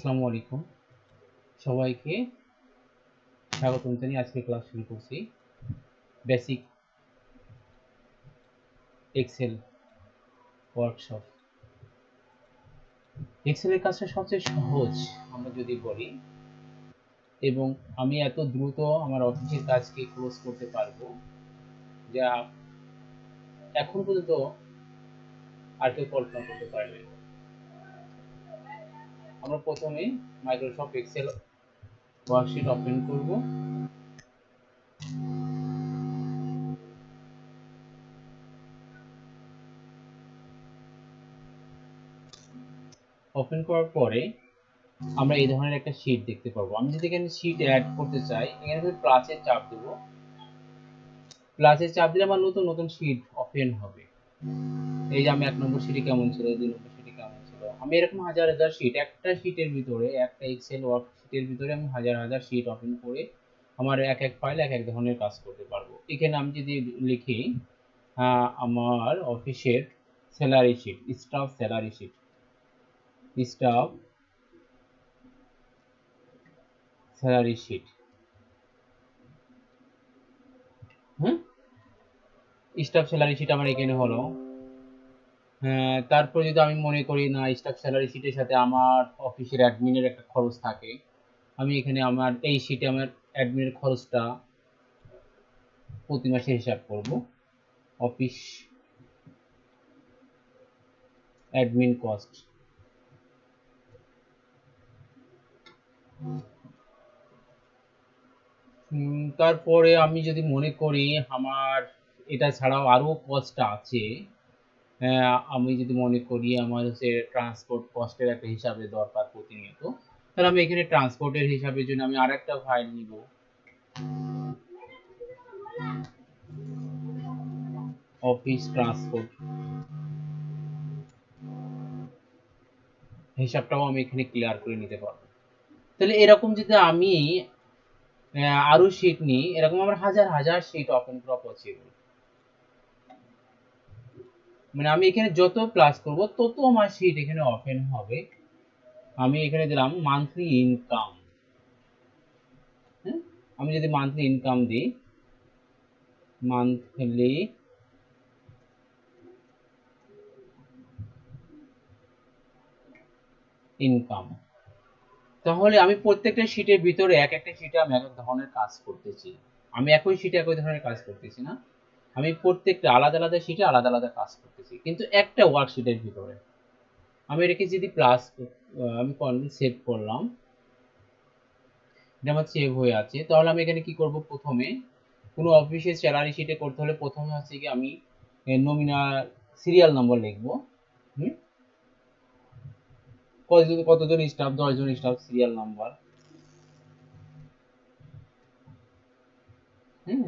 আসসালামু আলাইকুম সবাইকে স্বাগতম জানিয়ে আজকে ক্লাস শুরু করছি বেসিক এক্সেল ওয়ার্কশপ। এক্সেলের কাজটা সবচেয়ে সহজ আমরা যদি বলি, এবং আমি এত দ্রুত আমার অফিসের কাজকে ক্লোজ করতে পারবো যা এখন পর্যন্ত আর কেউ কল্পনা করতে পারবে না। আমরা প্রথমে মাইক্রোসফট এক্সেল ওয়ার্কশিট ওপেন করব। ওপেন করার পরে আমরা এই ধরনের একটা শীট দেখতে পাবো। আমি যদি এখানে শীট অ্যাড করতে চাই, এখানে প্লাসের চাপ দেবো। প্লাসের চাপ দিলে আমার নতুন নতুন শীট ওপেন হবে। এই যে আমি 1 নম্বর শীটে কেমন ছিল, 2 নম্বর শীটে কেমন ছিল, আমি এরকম হাজার হাজার শীট একটা শীটের ভিতরে, একটা এক্সেল ওয়ার্কশিটের ভিতরে আমি হাজার হাজার শীট ওপেন করে আমার এক এক ফাইল এক এক ধরনের কাজ করতে পারবো। এখানে আমি যদি লিখি আমার অফিসের salary sheet, staff salary sheet, staff salary sheet, হ্যাঁ, স্টাফ স্যালারি শীট আমার এখানে হলো। তারপর যদি আমি মনে করি না স্টাফ স্যালারি শিটের সাথে আমার অফিসের অ্যাডমিনের একটা খরচ থাকে, আমি এখানে আমার এই শিটে আমার অ্যাডমিনের খরচটা প্রতি মাসে হিসাব করব। অফিস অ্যাডমিন কস্ট, তারপরে আমি যদি মনে করি আমার এটা ছাড়াও আরও কস্ট আছে, আমি যদি মনে করি আমার হচ্ছে ট্রান্সপোর্ট কস্টের একটা হিসাবে দরকার প্রতিনিয়ত, তাহলে আমি এখানে ট্রান্সপোর্টের হিসাবের জন্য আমি আরেকটা ফাইল নিব। অফিস ট্রান্সপোর্ট হিসাবটাও আমি এখানে ক্লিয়ার করে নিতে পারবো। তাহলে এরকম যদি আমি আরো শীট নিই, এরকম আমার হাজার হাজার শীট ওপেন করা পসিবল। মানে আমি এখানে যত প্লাস করব তত আমার শীট এখানে ওপেন হবে। আমি এখানে দিলাম মান্থলি ইনকাম। হ্যাঁ, আমি যদি মান্থলি ইনকাম দিই, মান্থলি ইনকাম, তাহলে আমি প্রত্যেকটা শীটের ভিতরে এক একটা শীটে আমি এক এক ধরনের কাজ করতেছি। আমি একই শীটে একই ধরনের কাজ করতেছি না, আমি প্রত্যেকটা আলাদা আলাদা শীটে আলাদা আলাদা কাজ করতেছি, কিন্তু একটা ওয়ার্কশিটের ভিতরে। আমি এটাকে যদি প্লাস, আমি কন্ট্রোল সেভ করলাম, এটা আমার সেভ হয়ে আছে। তাহলে আমি এখানে কি করব, প্রথমে কোনো অফিসের স্যালারি শিটে করতে হলে প্রথমে হচ্ছে কি আমি নমিনাল সিরিয়াল নাম্বার লিখবো। কতজন স্টাফ, 10 জন staff, serial number,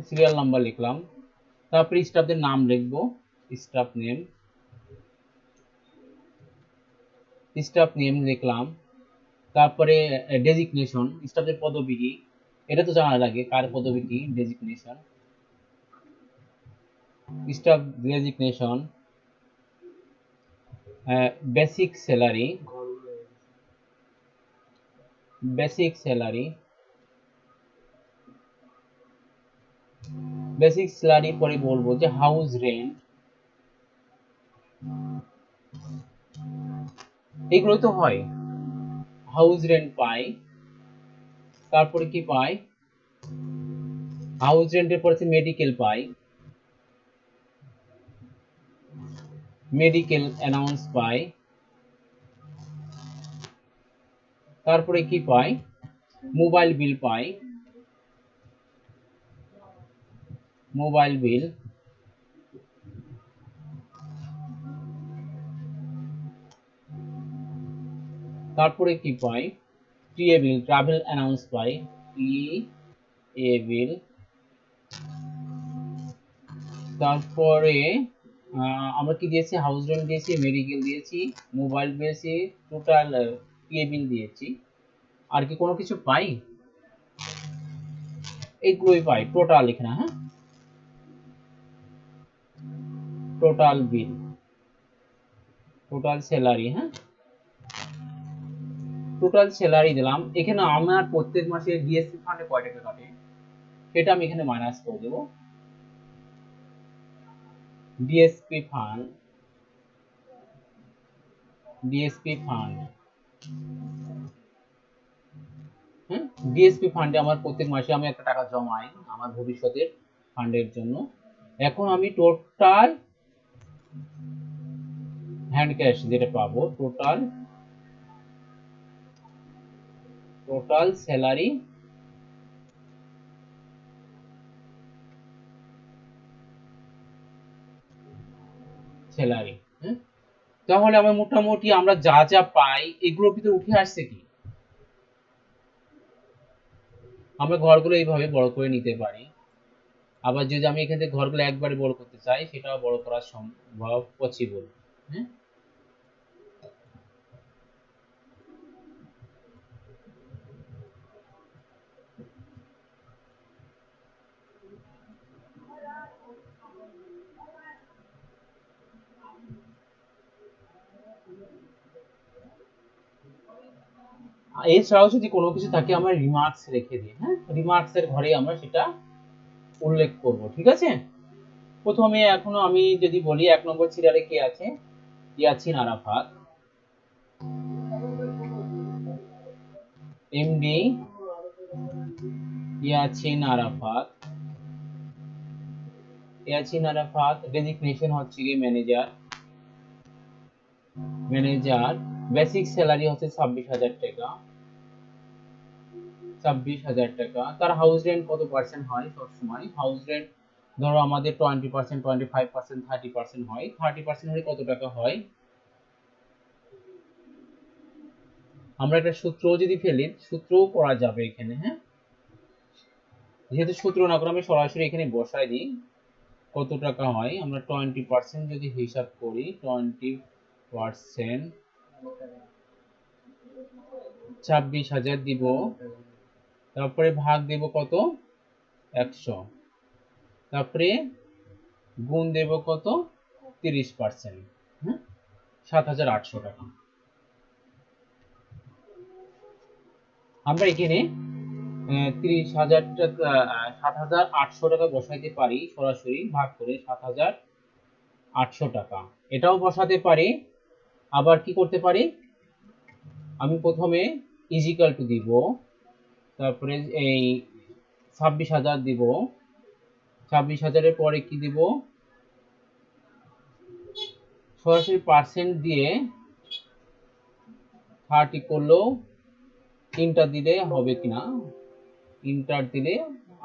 serial number লিখলাম। তারপরে স্টাফদের নাম লিখবো, স্টাফ নেম, স্টাফ নেম লিখলাম। তারপরে ডেজিগনেশন, স্টাফদের পদবি কি, এটা তো জানা লাগে কার পদবি কি, designation, staff designation, basic salary, basic salary, basic salary পরে বলবো যে হাউস রেন্ট, এগুলো তো হয়, হাউস রেন্ট পাই। তারপরে কি পাই, হাউস রেন্টের পরে মেডিকেল পাই, মেডিকেল অ্যানাউন্স পাই। তারপরে কি পাই, মোবাইল বিল পাই, মোবাইল বিল। তারপরে কি পাই, টিএ বিল, ট্রাভেল অ্যানাউন্স পাই, টিএ বিল। তারপরে আমরা কি দিয়েছি, হাউস রেন্ট দিয়েছি, মেডিকেল দিয়েছি, মোবাইল দিয়েছি, টোটাল টিএ বিল দিয়েছি। আর কি কোনো কিছু পাই, এইগুলোই পাই টোটাল এখানে। হ্যাঁ, টোটাল বিল, টোটাল স্যালারি। হ্যাঁ, টোটাল স্যালারি দিলাম। এখানে আমার প্রত্যেক মাসে ডিএসপি ফান্ডে কয় টাকা কাটে সেটা আমি এখানে মাইনাস করে দেব। ডিএসপি ফান্ড, ডিএসপি ফান্ড, হ্যাঁ, ডিএসপি ফান্ডে আমার প্রত্যেক মাসে আমি একটা টাকা জমাই আমার ভবিষ্যতের ফান্ডের জন্য। এখন আমি টোটাল হ্যান্ড ক্যাশ যেটা পাবো, টোটাল টোটাল স্যালারি, স্যালারি, হ্যাঁ, তাহলে আমার মোটামুটি আমরা যা যা পাই এগুলোর ভিতরে উঠে আসছে কি, আমরা ঘরগুলো এইভাবে বড় করে নিতে পারি। আবার যদি আমি এখান থেকে ঘরগুলো একবারে বড় করতে চাই সেটাও বড় করা সম্ভব, পসিবল। হ্যাঁ, এছাড়াও যদি কোনো কিছু থাকে আমরা রিমার্কস রেখে দিই। হ্যাঁ, রিমার্কস এর ঘরে আমরা সেটা উল্লেখ করব। ঠিক আছে, প্রথমে এখনো আমি যদি বলি 1 নম্বর সিরিয়ালে কে আছে, ইয়াছিন আরাফাত, এমডি ইয়াছিন আরাফাত, ইয়াছিন আরাফাত ডেজিগনেশন হচ্ছে কি ম্যানেজার, ম্যানেজার, বেসিক স্যালারি হচ্ছে 26,000 টাকা, 26,000 টাকা। তার হাউস রেন্ট কত পার্সেন্ট হয়, সবসময় হাউস রেন্ট ধরো আমাদের 20%, 25%, 30% হয়। 30% হলে কত টাকা হয়, আমরা একটা সূত্র যদি ফেলি, সূত্রও করা যাবে এখানে। হ্যাঁ, যেহেতু সূত্র না করে আমি সরাসরি এখানে বসাই দিই কত টাকা হয়। আমরা 20% যদি হিসাব করি, 20% 26,000 দিব, তারপরে ভাগ দেব কত, 100, তারপরে গুণ দেব কত, 30%, হ্যাঁ, 7,800 টাকা। আমরা এখানে 30,000 টাকা, 7,800 টাকা বসাইতে পারি সরাসরি ভাগ করে 7,800 টাকা, এটাও বসাতে পারি। আবার কি করতে পারি, আমি প্রথমে ইজিক্যাল টু দিব, তারপরে এই 26,000 দিব, 26,000-এর পরে কি দিব, সরাসরি পার্সেন্ট দিয়ে 30 করলেও ইন্টার দিলে হবে কিনা, ইন্টার দিলে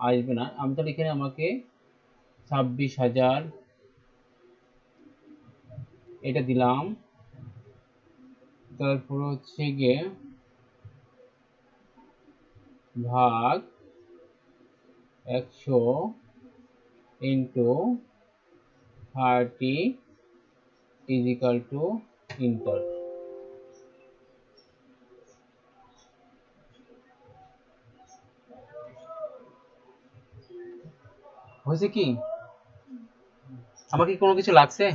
আসবে না। আমি তাহলে এখানে আমাকে 26,000 এটা দিলাম, তারপর হচ্ছে গিয়ে ভাগ 100 ইন্টু 30 ইজিক্যাল টু ইন্টার। হয়েছে কি, আমাকে কোনো কিছু লাগছে,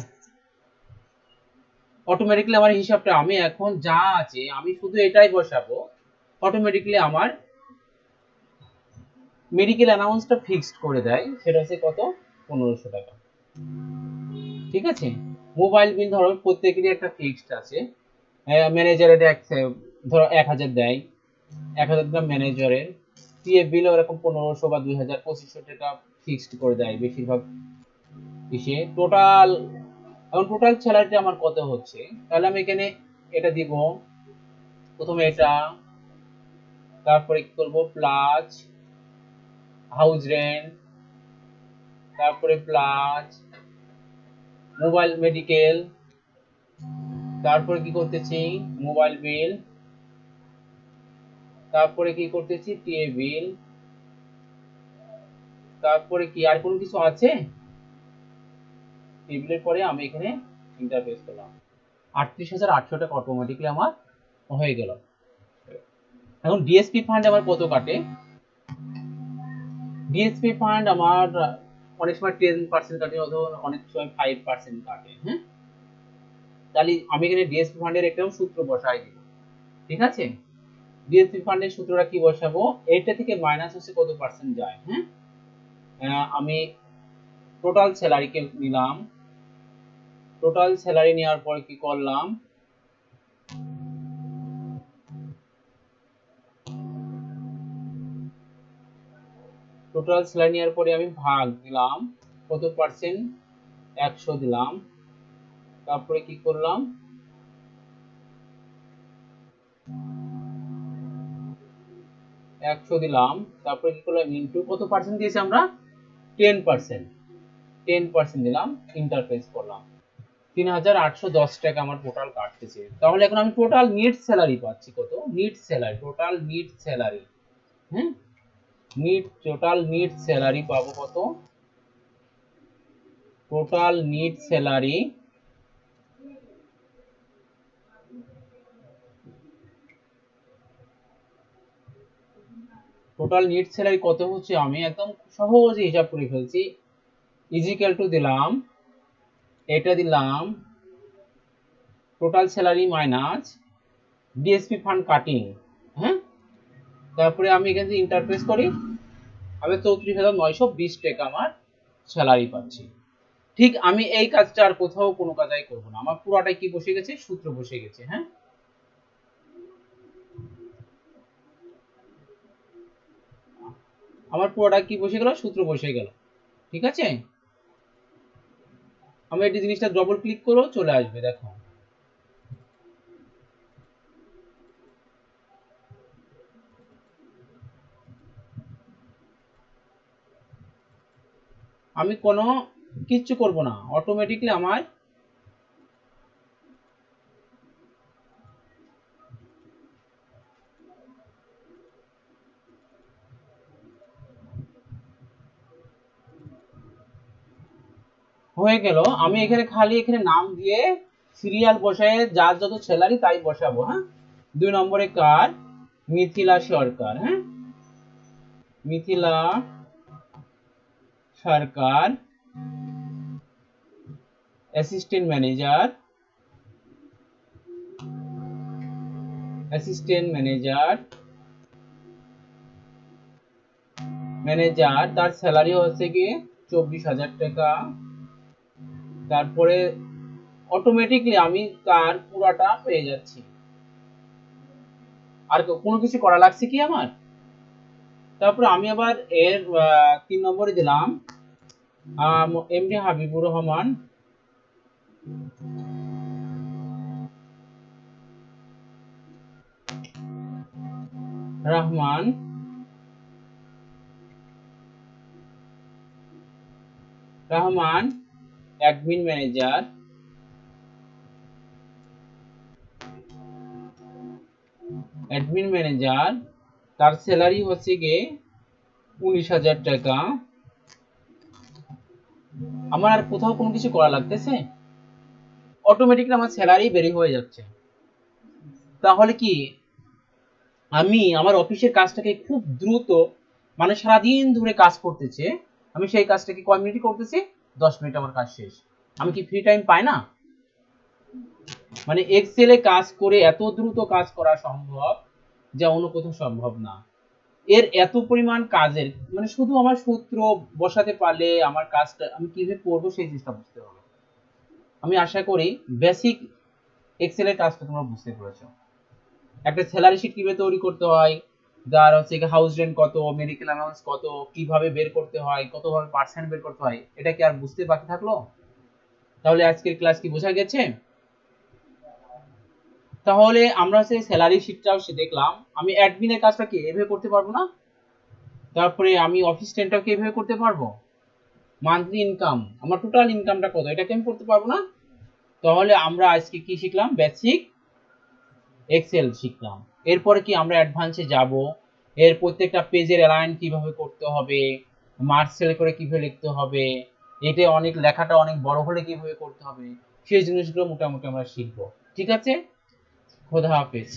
অটোমেটিকলি আমার হিসাবটা আমি এখন যা আছে আমি শুধু এটাই বসাবো, অটোমেটিকলি আমার মেডিকেল অ্যানাউন্সটা ফিক্সড করে দেয়, সেটা হচ্ছে কত, 1,500 টাকা। ঠিক আছে, মোবাইল বিল ধরো প্রত্যেকেরই একটা ফিক্সড আছে, ম্যানেজারের ধরো 1,000 দেয়, 1,000 দিলাম ম্যানেজারের, পিএফ বিল এরকম 1,500 বা 2,000, 2,500 টাকা ফিক্সড করে দেয় বেশিরভাগ ইসে। টোটাল এখন টোটাল স্যালারিটা আমার কত হচ্ছে, তাহলে আমি এখানে এটা দিব, প্রথমে এটা, তারপরে কি করবো, প্লাস হাউস রেন্ট, তারপরে প্লাস মোবাইল মেডিকেল, তারপরে কি করতেছি, মোবাইল বিল, তারপরে কি করতেছি, টিএ বিল, তারপরে কি আর কোনো কিছু আছে, টেবিলের পরে আমি এখানে ইন্টারফেস করলাম, 38,800 টাকা অটোমেটিকলি আমার হয়ে গেল। এখন ডিএসপি ফান্ড আমার কত কাটে, ডিএসপি ফান্ড আমার অনেক সময় 10% কাটে, অথবা অনেক সময় 5% কাটে। হ্যাঁ, তাহলে আমি এখানে ডিএসপি ফান্ডের একটা সূত্র বসাই দিব। ঠিক আছে, ডিএসপি ফান্ডের সূত্রটা কি বসাবো, এইটা থেকে মাইনাস হচ্ছে কত পার্সেন্ট যায়। হ্যাঁ, আমি টোটাল স্যালারিকে নিলাম, টোটাল স্যালারি নেওয়ার পর কি করলাম, টোটাল স্যালারি নেওয়ার পরে আমি ভাগ দিলাম কত পার্সেন্ট, 100 দিলাম। তারপরে কি করলাম, 100 দিলাম। তারপরে কি করলাম, ইনটু কত পার্সেন্ট দিয়েছি আমরা, 10%, 10% দিলাম, ইন্টারপ্রেস করলাম। 3810 টাকা আমার টোটাল কাটতেছে। তাহলে এখন আমি টোটাল নেট স্যালারি পাচ্ছি কত, net salary, total net salary, হ্যাঁ, টোটাল নেট স্যালারি পাবো কত, টোটাল নেট স্যালারি কত হচ্ছে, আমি একদম সহজে হিসাব করে ফেলছি। ইজিক্যাল টু দিলাম, এটা দিলাম total salary minus DSP fund cutting, হ্যাঁ, তারপরে আমি এখানে ইন্টারপ্রেস করি, আমি 34,920 টাকা আমার স্যালারি পাচ্ছি। ঠিক আমি এই কাজটা আর কোথাও কোনো কাজাই করব না, আমার পুরাটাই কি বসে গেছে, সূত্র বসে গেছে। হ্যাঁ, আমার পুরোটা কি বসে গেল, সূত্র বসে গেল। ঠিক আছে, আমি এই জিনিসটা ডবল ক্লিক করো, চলে আসবে, দেখো। আমি কোনো কিচ্ছু করব না, অটোমেটিকলি আমার হয়ে গেল। আমি এখানে খালি এখানে নাম দিয়ে সিরিয়াল বসায় যার যত স্যালারি তাই বসাবো। হ্যাঁ, 2 নম্বরে কার, মিথিলা সরকার। হ্যাঁ, মিথিলা সরকার, অ্যাসিস্ট্যান্ট ম্যানেজার, তার স্যালারি হচ্ছে কি 24,000 টাকা। তারপরে অটোমেটিকলি আমি তার পুরাটা পেয়ে যাচ্ছি, আর কোনো কিছু করা লাগছে কি আমার। তারপরে আমি আবার এর 3 নম্বরে দিলাম MD Habibur Rahman, Rahman Rahman admin manager, তার স্যালারি হচ্ছে গিয়ে 19,000 টাকা। আমার আর কোথাও কোনো কিছু করা লাগতেছে, অটোমেটিকলি আমার স্যালারি বেরি হয়ে যাচ্ছে। তাহলে কি আমি আমার অফিসের কাজটাকে খুব দ্রুত, মানে সারাদিন ধরে কাজ করতেছে, আমি সেই কাজটাকে কয় মিনিটে করতেছি, 10 মিনিট আমার কাজ শেষ। আমি কি ফ্রি টাইম পাই না? মানে এক্সেলে কাজ করে এত দ্রুত কাজ করা সম্ভব যা অন্য কোথাও সম্ভব না। এর এত পরিমাণ কাজের, মানে শুধু আমার সূত্র বসাতে পারলে আমার কাজটা আমি কিভাবে করবো সেই জিনিসটা বুঝতে হবে। আমি আশা করি বেসিক এক্সেলের কাজটা তোমরা বুঝতে পেরেছো। একটা স্যালারি শিট কিভাবে তৈরি করতে হয়, যার হচ্ছে হাউস রেন্ট কত, মেডিকেল অ্যালাউন্স কত, কিভাবে বের করতে হয়, কতভাবে পার্সেন্ট বের করতে হয়, এটা কি আর বুঝতে বাকি থাকলো? তাহলে আজকের ক্লাস কি বোঝা গেছে? তাহলে আমরা হচ্ছে স্যালারি শিটটাও দেখলাম, আমি অ্যাডমিনের কাজটা কি এভাবে করতে পারবো না? তারপরে আমি অফিস রেন্টটাও কি এভাবে করতে পারবো? মান্থলি ইনকাম, আমার টোটাল ইনকামটা কত, এটা কি আমি করতে পারবো না? তাহলে আমরা আজকে কি শিখলাম, বেসিক এক্সেল শিখলাম। এরপরে কি আমরা অ্যাডভান্সে যাব, এর প্রত্যেকটা পেজের অ্যালাইন কিভাবে করতে হবে, মার্ক সেল করে কিভাবে লিখতে হবে, এটা অনেক লেখাটা অনেক বড় হলে কিভাবে করতে হবে, সেই জিনিসগুলো মোটামুটি আমরা শিখবো। ঠিক আছে, খোদা হাফেজ।